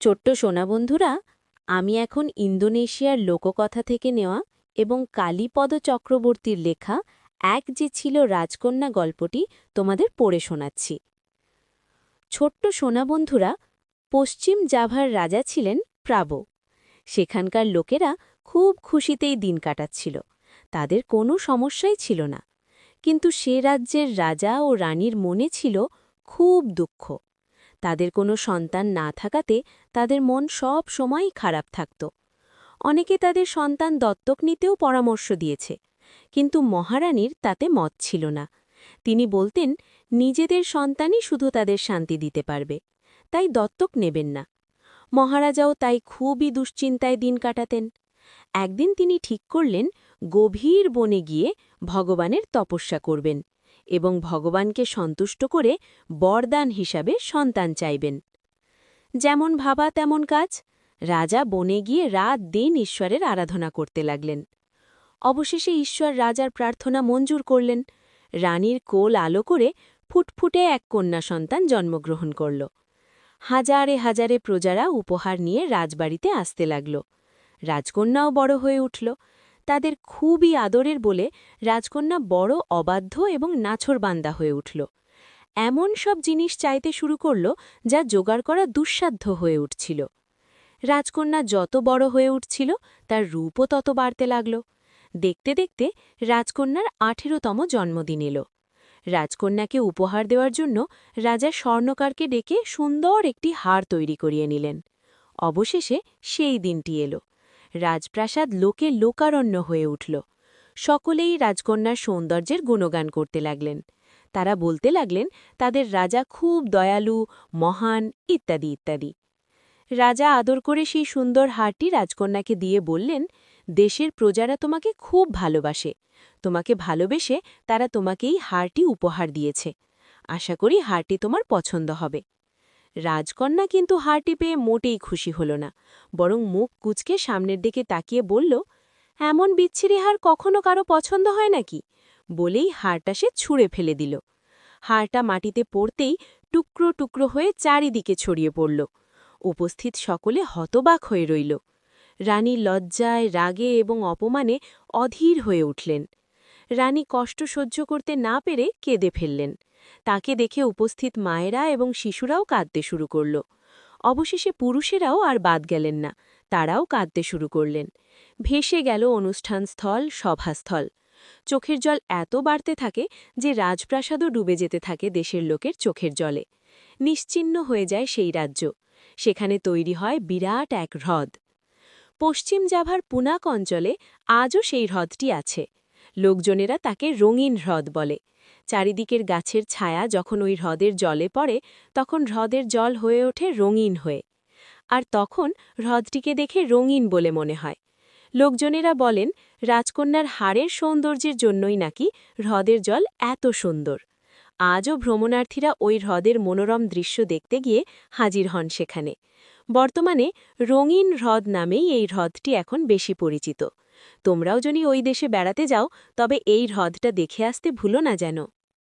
ছোট্ট সোনা বন্ধুরা, আমি এখন ইন্দোনেশিয়ার লোককথা থেকে নেওয়া এবং কালীপদ চক্রবর্তীর লেখা এক যে ছিল রাজকন্যা গল্পটি তোমাদের পড়ে শোনাচ্ছি। ছোট্ট সোনা বন্ধুরা, পশ্চিম জাভার রাজা ছিলেন প্রাবো। সেখানকার লোকেরা খুব খুশিতেই দিন কাটাচ্ছিল, তাদের কোনো সমস্যাই ছিল না। কিন্তু সে রাজ্যের রাজা ও রানীর মনে ছিল খুব দুঃখ। তাদের কোনো সন্তান না থাকাতে তাদের মন সব সময়ই খারাপ থাকত। অনেকে তাদের সন্তান দত্তক নিতেও পরামর্শ দিয়েছে, কিন্তু মহারানীর তাতে মত ছিল না। তিনি বলতেন, নিজেদের সন্তানই শুধু তাদের শান্তি দিতে পারবে, তাই দত্তক নেবেন না। মহারাজাও তাই খুবই দুশ্চিন্তায় দিন কাটাতেন। একদিন তিনি ঠিক করলেন, গভীর বনে গিয়ে ভগবানের তপস্যা করবেন এবং ভগবানকে সন্তুষ্ট করে বরদান হিসাবে সন্তান চাইবেন। যেমন ভাবা তেমন কাজ। রাজা বনে গিয়ে রাত দিন ঈশ্বরের আরাধনা করতে লাগলেন। অবশেষে ঈশ্বর রাজার প্রার্থনা মঞ্জুর করলেন। রানীর কোল আলো করে ফুটফুটে এক কন্যা সন্তান জন্মগ্রহণ করল। হাজারে হাজারে প্রজারা উপহার নিয়ে রাজবাড়িতে আসতে লাগল। রাজকন্যাও বড় হয়ে উঠল। তাদের খুবই আদরের বলে রাজকন্যা বড় অবাধ্য এবং নাছোড়বান্দা হয়ে উঠল। এমন সব জিনিস চাইতে শুরু করল যা জোগাড় করা দুঃসাধ্য হয়ে উঠছিল। রাজকন্যা যত বড় হয়ে উঠছিল, তার রূপও তত বাড়তে লাগল। দেখতে দেখতে রাজকন্যার 18তম জন্মদিন এল। রাজকন্যাকে উপহার দেওয়ার জন্য রাজা স্বর্ণকারকে ডেকে সুন্দর একটি হার তৈরি করিয়ে নিলেন। অবশেষে সেই দিনটি এলো। রাজপ্রাসাদ লোকে লোকারণ্য হয়ে উঠল। সকলেই রাজকন্যার সৌন্দর্যের গুণগান করতে লাগলেন। তারা বলতে লাগলেন, তাদের রাজা খুব দয়ালু, মহান, ইত্যাদি ইত্যাদি। রাজা আদর করে সেই সুন্দর হারটি রাজকন্যাকে দিয়ে বললেন, দেশের প্রজারা তোমাকে খুব ভালোবাসে। তোমাকে ভালোবেসে তারা তোমাকেই হারটি উপহার দিয়েছে। আশা করি হারটি তোমার পছন্দ হবে। রাজকন্যা কিন্তু হারটি পেয়ে মোটেই খুশি হল না, বরং মুখ কুঁচকে সামনের দিকে তাকিয়ে বলল, এমন বিচ্ছিরি হার কখনো কারো পছন্দ হয় নাকি? বলেই হারটা সে ছুঁড়ে ফেলে দিল। হারটা মাটিতে পড়তেই টুকরো টুকরো হয়ে চারিদিকে ছড়িয়ে পড়ল। উপস্থিত সকলে হতবাক হয়ে রইল। রানী লজ্জায়, রাগে এবং অপমানে অধীর হয়ে উঠলেন। রানী কষ্ট সহ্য করতে না পেরে কেঁদে ফেললেন। তাকে দেখে উপস্থিত মায়েরা এবং শিশুরাও কাঁদতে শুরু করল। অবশেষে পুরুষেরাও আর বাদ গেলেন না, তারাও কাঁদতে শুরু করলেন। ভেসে গেল অনুষ্ঠানস্থল, সভাস্থল। চোখের জল এত বাড়তে থাকে যে রাজপ্রাসাদও ডুবে যেতে থাকে দেশের লোকের চোখের জলে। নিশ্চিহ্ন হয়ে যায় সেই রাজ্য। সেখানে তৈরি হয় বিরাট এক হ্রদ। পশ্চিম জাভার পুনাক অঞ্চলে আজও সেই হ্রদটি আছে। লোকজনেরা তাকে রঙিন হ্রদ বলে। চারিদিকের গাছের ছায়া যখন ওই হ্রদের জলে পড়ে, তখন হ্রদের জল হয়ে ওঠে রঙিন হয়ে। আর তখন হ্রদটিকে দেখে রঙিন বলে মনে হয়। লোকজনেরা বলেন, রাজকন্যার হাড়ের সৌন্দর্যের জন্যই নাকি হ্রদের জল এত সুন্দর। আজও ভ্রমণার্থীরা ওই হ্রদের মনোরম দৃশ্য দেখতে গিয়ে হাজির হন সেখানে। বর্তমানে রঙিন হ্রদ নামেই এই হ্রদটি এখন বেশি পরিচিত। তোমরাও যদি ওই দেশে বেড়াতে যাও, তবে এই হ্রদটা দেখে আসতে ভুলো না যেন।